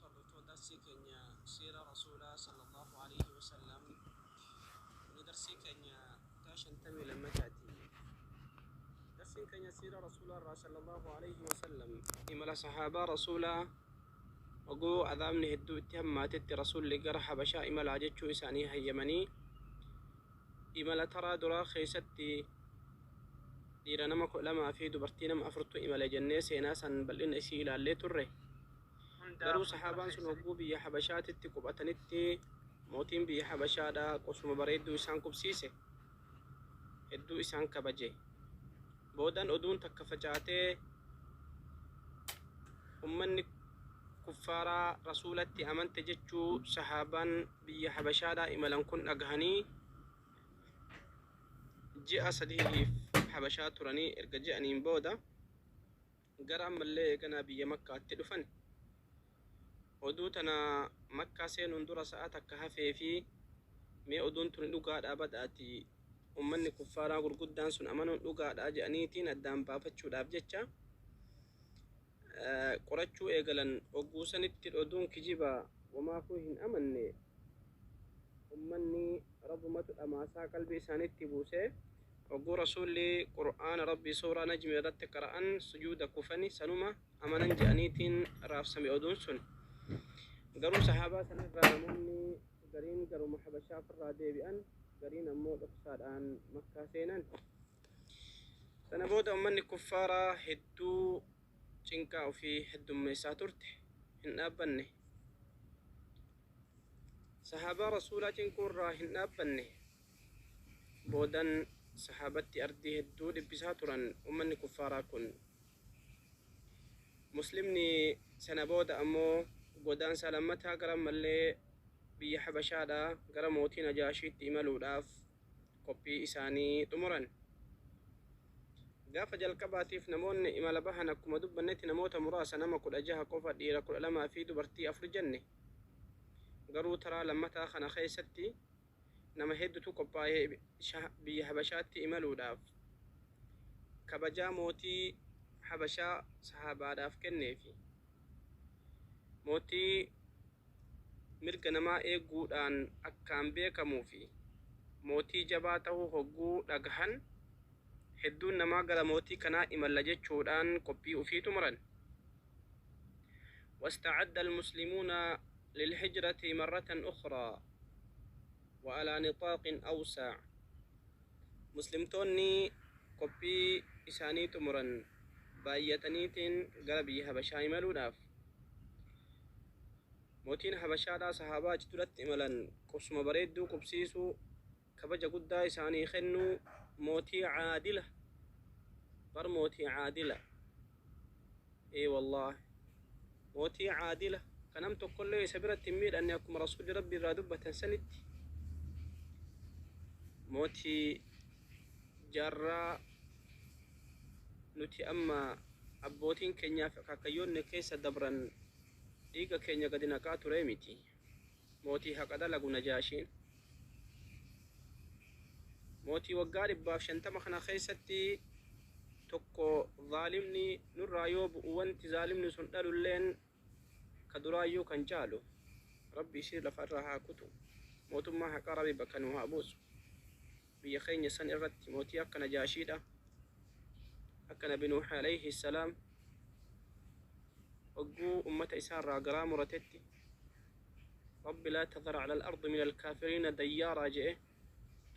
تربطوا درسي كنيا سيرة رسول الله صلى الله عليه وسلم ندرسي كنيا تاشن تمي لما تأتي درسي كنيا سيرة رسول الله صلى الله عليه وسلم إملا صحابة رسولا وقو عذابني هدو اتهم ماتت رسول لقرح بشا إملا جتشو إساني هيمني إملا ترى درا خيستي ديرا نما لما في دبرتي نما أفرطو إملا جنة سيناسا بل إن إسيلا اللي تره garuu sahaabaan sun hogguu biyya habashaatitti qubatanitti mootiin biyya habashaadhaa qosuma bareedduu isaan qubsiise hedduu isaan kabaje boodan oduun takka facaatee ummanni kuffaaraa rasuulatti amante jechuu sahaabaan biyya habashaadhaa imalan kun dhagahanii ji'a sadiif habashaa turanii erga ji'aniin booda gara ammallee eeganaa biyya makkaatti dhufan oduu tana makkaa seenuun dura sa'aat akka hafee fi mee oduun tun dhugaadhaa badhaati ummanni kuffaaraa gurguddaan sun amanuun dhugaadhaa jedhaniitiin addaan baafachuudhaaf jecha qorachuu eegalan ogguu sanitti oduun kijiba wamaafuu hin amanne ummanni rabbumatu dhamaasaa qalbii isaanitti buusee ogguu rasuulli qur'aana rabbii suuraa najmi irratti qara'an sujuuda kufani sanuma amanan jedhaniitiin raabsame oduun sun garuu sahaabaa sanarraa namoonni gariin garuma habashaaf irraa deebi'an gariin ammoo dhoksaadhaan makkaa seenan sana booda ummanni kuffaaraa hedduu cinqaa ofii heddummeessaa turte hin dhaabbanne sahaabaa rasuulaa cinquurraa hin dhaabbanne boodan sahaabatti ardii hedduu dhibbisaa turan ummanni kuffaaraa kun muslimni sana booda ammoo godaan salammataa gara mallee biyya habashaadhaa gara mootii najaashiitti imaluudhaaf qophii isaanii xumuran gaafa jalqabaatiif namoonni imala bahan akkuma dubbannetti namoota muraasa nama 16 qofa dhiira 12 fi dubartii 4 jenne garuu taraa lammataa kana keessatti nama hedduutu qophaa'ee biyya habashaatti imaluudhaaf kabajaa mootii habashaa sahaabaadhaaf kenneefi mootii mirga namaa eeguudhaan akkaan beekamuu fi mootii jabaa ta'uu hogguu dhagahan hedduun namaa gara mootii kanaa imalla jechuudhaan qophii ufii xumuran واستعد المسلمون للهجرة مرة أخرى وعلى نطاق أوسع مسلمتوني قبي إساني تمرن بايتنيتين قربي هبشاي ملوناف mootiin habashaadhaa sahaabaa jidduratti imalan qubsuma bareedduu qubsiisuu kabaja guddaa isaanii kennuu mootii caadila bar mootii caadila wallah mootii caadila kanam tokkollee isa biratti hin miidhanne akkuma rasuulli rabbi irraa dubbatan sanitti mootii jaarraa nuti amma abbootiin keenyaaf akaakayyoonni keessa dabran dhiiga keenya gadi naqaa ture miti mootii haqa dalagu najaashiin mootii waggaa 150 kana keessatti tokko zaalimni nurraa yoo bu'u wanti zaalimni sun dhalulleen ka duraayyuu kan caalu rabbi isii lafarraa haa kutu mootummaa haqa rabbi bakka nu haa buusu biyya keenya san irratti mootii akka najaashiidha akka nabi nuux alayhi salaam وقو أمة إسار راقرا مرتتي رب لا تذر على الأرض من الكافرين ديارا جئه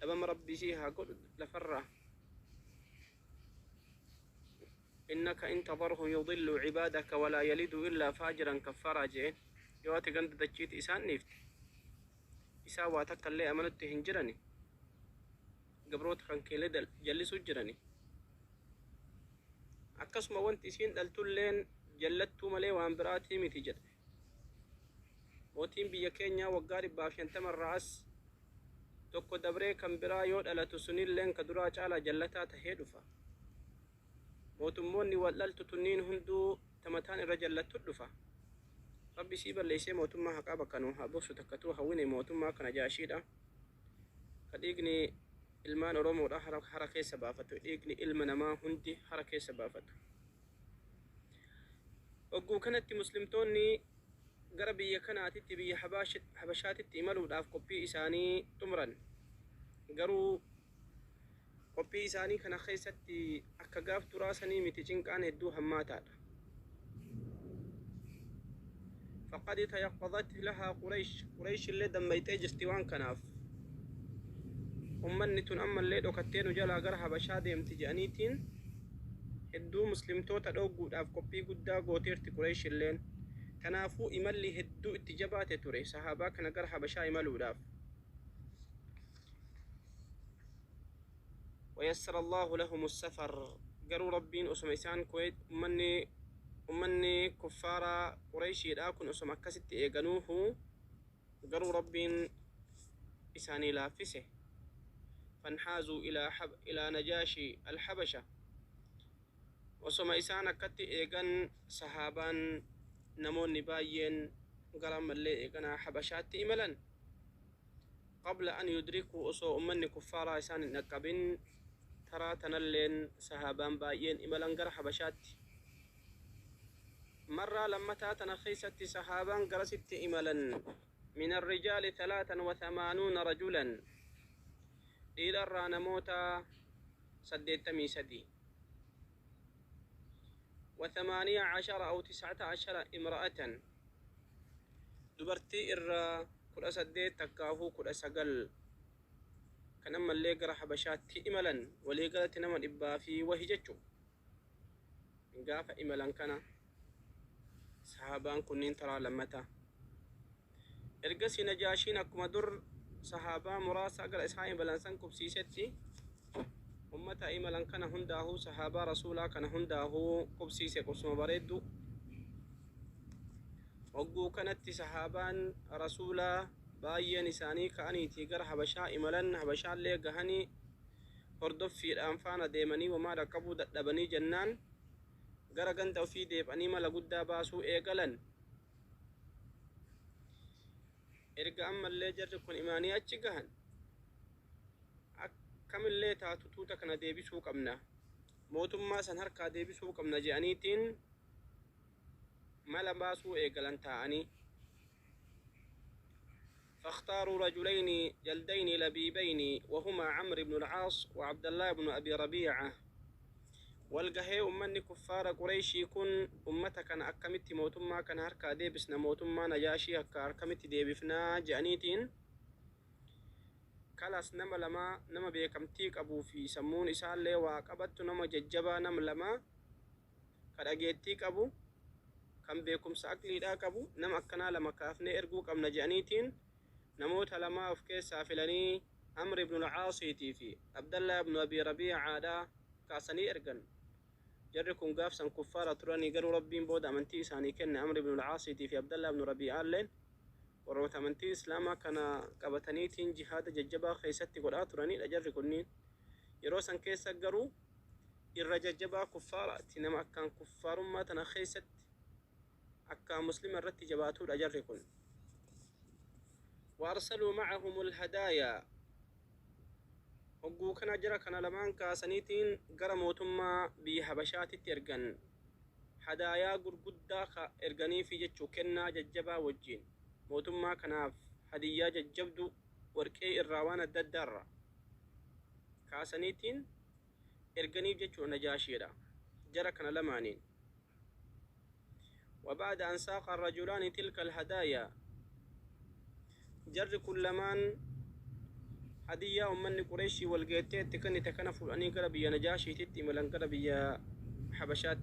أمام ربي سيها قل لفرة إنك إن تضرهم يضل عبادك ولا يلد إلا فاجرا كفارا جئه يواتي قند دجيت إسان نفت إساواتك اللي أمنت هنجرني قبروت خنكي لدل جلسوا جرني أكسم وانت إسين دلتولين jallattuu malee waan biraatii miti jedhe mootiin biyya keenyaa waggaa 150 irraas tokko dabree kan biraa yoo dhalatu sunilleen ka duraa caalaa jallataa tahee dhufa mootummoonni wal'altu tunniin hunduu tamataan irra jallattu dhufa rabbi sii balleessee mootummaa haqaa bakka nu haa buusu takkatuu hawwine mootummaa kana jaashiidha ka dhiigni ilmaan oromoodha hara keessa baafatu dhiigni ilma namaa hundi hara keessa baafatu ogguu kanatti muslimtoonni غربي كانت تبي حبشات تيملوا داف كوبي إساني تمرن غرو كوبي إساني كان خيستي أكغاف تراسني متجين كان هدو هماتا فقد تيقظت لها قريش اللي دميتي جستوان كناف أمنتون أما اللي دوكتين جلا غرها بشادي امتجانيتين هدو مسلم توتا دوغو داف كوبي قدا غوتيرتي قريش اللين كنافو إمالي هدو اتجابات توري صحابا كان غرها بشا إمالو داف ويسر الله لهم السفر قروا ربين أسميسان كويت أمني كفارا قريشي راكن أسمى كست إيغانوه قروا ربين إساني لافسه فانحازوا إلى نجاشي الحبشة وسمى إسانا كت إيغان صحابان نمون باين قرام اللي إيغانا حبشات إملا قبل أن يدركوا أسو أمني كفارا إسان نقبين ترى تنلين صحابان باين إملا قرى حبشات مرة لما تاتنا خيست صحابان قرست إملا من الرجال 83 رجلا إلى الرانموتا سديتمي سدي 18 أو 19 امرأة دبرتي إرى كل سديت تكاهو كل سقل كنما اللي قرى حبشات إملا ولي قرأت نما إبا في وهجتشو قاف إملا كان صحابان كنين ترى لمتا إرقسي نجاشين أكما در صحابان مراسا قل إسحاين بلانسان كبسيستي أمتا إملا كان هنداهو صحابا رسولا كان هنداهو كبسيسي قسم بريدو وقو كانت صحابان رسولا بايا نساني كأني تيقر حبشا إملا حبشا اللي قهني هردف في الأنفان ديماني وما ركبوا دبني جنان غرغن توفي ديب أنيما لقدا باسو إيقلن إرقا أما اللي جركن إيماني أتشقهن كم اللي تاتوتا كان ديبي سوق أمنا موتم ما سنهركا ديبي سوق أمنا جانيتين مالا باسو إيقلن تاني فاختاروا رجلين جلدين لبيبين وهما عمرو بن العاص وعبد الله بن أبي ربيعة والقهي أمني كفار قريشي كن أمتك أنا أكمت موتم ما كان هركا ديبسنا موتم ما نجاشي هكا أكمت ديبفنا جانيتين كلاس نما بيكمتيك أبو في سمون إسال لي وقبت نما ججبا نم لما كراجيتيك أبو كم بيكم ساكلي داك أبو نما أكنا لما كافني إرقوك أم نجانيتين نموت لما أفكي سافلني عمرو بن العاص في عبد الله بن أبي ربيعة دا كاسني إرقن جركم قافسا كفارة تراني قالوا ربين بود أمنتي ساني كن عمرو بن العاص في عبد الله بن ربيعة لين وروت أمنتي إسلاما كان قبتنيتين جهاد ججبا خيستي قرآت تراني أجركنين يروسا كيسا قروا الرججبا كفارة تنما أكان كفار ما تنخيست أكان مسلم الرتي جباتو أجركن وأرسلوا معهم الهدايا وقو كان جرى كان لمان كاسنيتين قرموتما بحبشات ترقن هدايا قرقودا إرقني في جتشو كنا ججبا وجين موتما كناف هدية ججبدو وركي الراوان الددار كاسنيتين إرقني جتشو نجاشيرا جرى كان لمانين وبعد أن ساق الرجلان تلك الهدايا جر كل مان هدية أمني قريشي والقيتين تكني تكنفوا أني قربي نجاشي تتي ملان قربي حبشات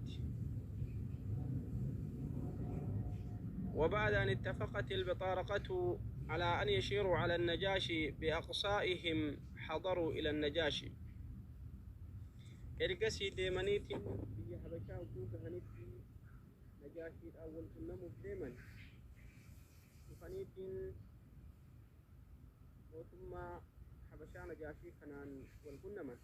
وبعد أن اتفقت البطارقة على أن يشيروا على النجاشي بأقصائهم حضروا إلى النجاشي إرقسي ديمانيتي بي حبشا وكوك هنيتي نجاشي الأول كنمو ديمان وخنيتي ثم حبشا نجاشي كنان والكنمن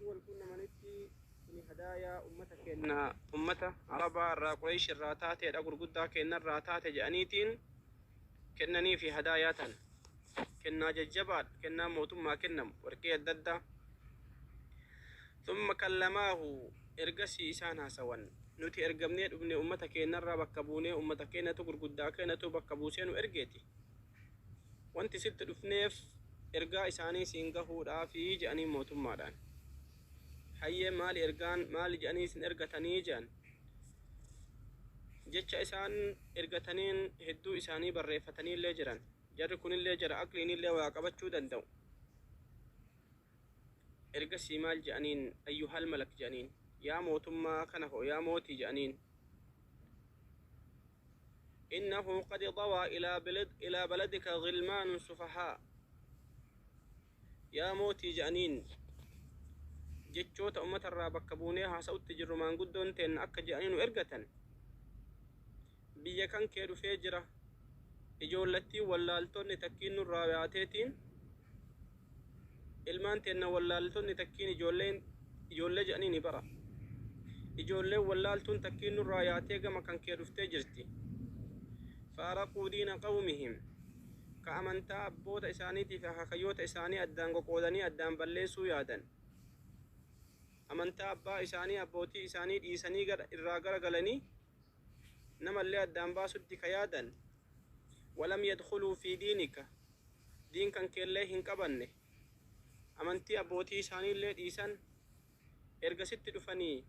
والكنمن نتي كني هدايا أمتك إن أمته عربا قريش الراتات الأقر قدا كإن الراتات جانيتين كنني في هداياتن كنا ججبات كنا موتم ما كنم وركي الددة ثم كلماه إرقسي إسانا سوان nuti ergamnee dhufne ummata keenyarraa bakka buunee ummata keenyatu gurguddaa keenyatu bakka buusee nu ergeeti wanti sitti dhufneef ergaa isaanii siin gahuudhaafi jedhanii mootummaadhaan hayyee maali ergaan maali jedhanii isin ergatanii jedhan jecha isaan ergataniin hedduu isaanii barreeffatanii illee jiran jarri kunillee jara aqliin illee waa qabachuu danda'u ergasii maal jedhaniin ayyuhal malak jedhaniin yaa mootummaa kana hoo yaa mootii jedhaniin إنه قد ضوى إلى بلدك غلمان سفهاء يا موتي جانين جتشوت أمة الرابك بونيها سوت جرمان قدون تن أكا جانين وإرقة بيا كان كيرو فيجرة إجولتي واللالتون تكين الرابعاتين ilmaan teenna wallaaltonni takkiin ijoollee jedhaniini bara ijoolleen wallaaltuun takkiin nurraa yaatee gama kan kee dhuftee jirti faaraquu diina qawmihim ka amantaa abboota isaaniitiif hakayyoota isaanii addaan qoqoodanii addaan balleessuu yaadan amantaa abbaa isaanii abbootii isaanii dhiisanii irraa garagalanii namallee addaan baasutti ka yaadan walam yadkhuluu fi diinika diin kan keellee hin qabanne amantii abbootii isaaniillee dhiisan ergasitti dhufanii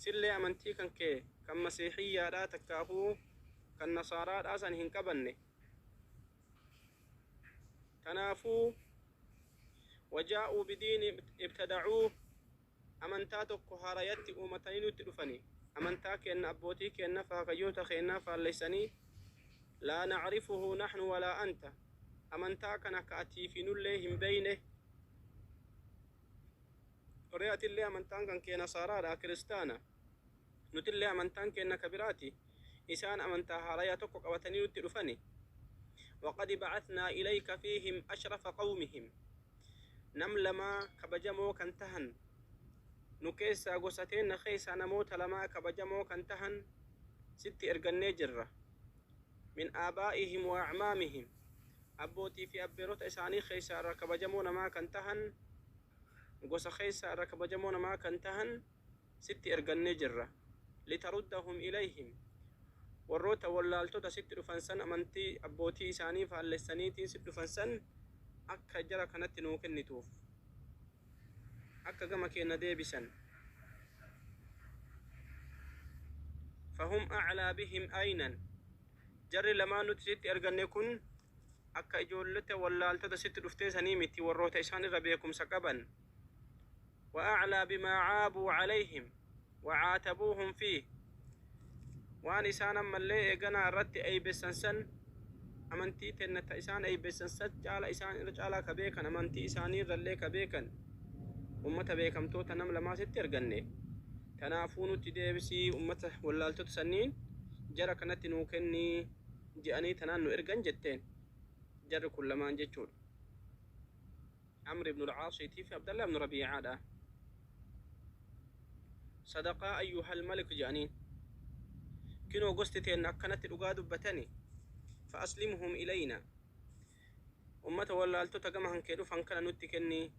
sillee amantii kan kee kan masiihiyyaadhaa takkaahuu kan nasaaraadhaa san hin qabanne tanaafuu wajaa'uu bidiini ibtada'uu amantaa tokko haarayatti uumatanii nutti dhufanii amantaa keenna abbootii keenna faakayyoota keennaa faalleessanii laa nacrifuhu naxnu walaa anta amantaa kana ka atiifi nullee hin beyne ريات اللي أمنتان كان كينا صارا كريستانا نوت اللي أمنتان كينا كبيراتي إسان أمنتها راياتك وقوتني نتلفني وقد بعثنا إليك فيهم أشرف قومهم نملما كبجمو كنتهن نكيسا قوستين نخيسا نموت لما كبجمو كنتهن ست إرقن جرة من آبائهم وأعمامهم أبوتي في أبيروت إساني خيسا ركبجمو نما كنتهن gosa keessa irra kabajamoo namaa kan tahan sitti ergannee jirra litaruddahum ilayhim warroota wallaaltota sitti dhufan san amantii abbootii isaanii faallessaniitiin sitti dhufan san akka jara kanatti nuu kennituuf akka gama keenna deebisan fahum a'laa bihim aynan jarri lamaan nuti sitti erganne kun akka ijoollota wallaaltota sitti dhuftee sanii miti warroota isaan irra beekumsa qaban وأعلى بما عابوا عليهم وعاتبوهم فيه وان إسانا ملي إغانا رد أي بسنسن أمنتي تنة إسان أي بسنسن جعل إسان رجعلا كبيكا أمنتي إساني رلي كبيكا أمتا بيكم توتا نملا ما سترغني تنافون تديبسي أمتا واللالتو تسنين جرى كانت نوكني جاني تنانو إرغن جتين جرى كل ما انجتشون عمرو بن العاص في عبد الله بن ربيعة صدقاء أيها الملك جانين كنو قستتين أكنت الأقاد بتني فأسلمهم إلينا أمة ولا ألتو تقمهن كيدو فانكنا نتكني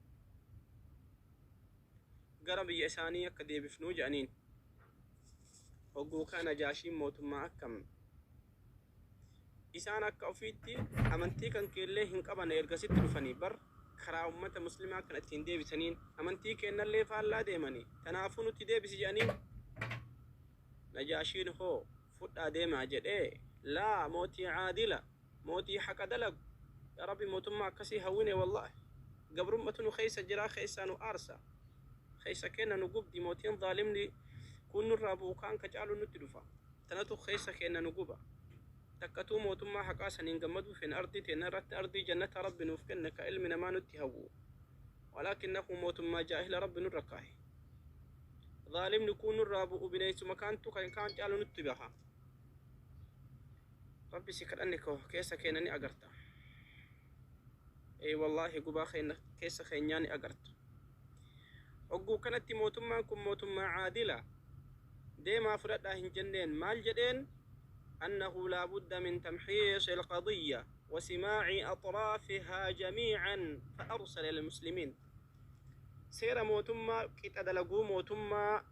قربي إسانية كدي بفنو جانين وقو كان جاشين موت ما أكم إسانك أوفيتي أمنتي كان كيلي هنقبنا يرقسيت رفني بر كرا أمة مسلمة كانت تندي بسنين أمنتي كأن اللي فعلا ديماني تنافون تدي بسجانين نجاشين هو فتا ديما جد لا موتي عادلة موتي حق دلق يا ربي موت ما كسي هوني والله قبر متنو خيسة جرا خيسة نو أرسا خيسة كنا نقوب دي موتين ظالمني كون الرابو كان كجالو نتلفا تنتو خيسة كنا نقوبا تكتو موت ما حقا سنين قمدو في أرضي تنرت أرضي جنة رب نفكن كإلمنا ما نتهوو ولكنه موت ما جاهل رب نركاه ظالم نكون الرابو بنيس مكانتو كان جالو نتبعها ربي سكر أنك كيسا كيناني أقرتا أي والله قبا كيسا خينياني أقرت أقو كانت موت ما كن موت ما عادلة ديما فرد هنجنين مال جدين أنه لا بد من تمحيص القضية وسماع أطرافها جميعا فأرسل للمسلمين سير موتما كتدلقو موتما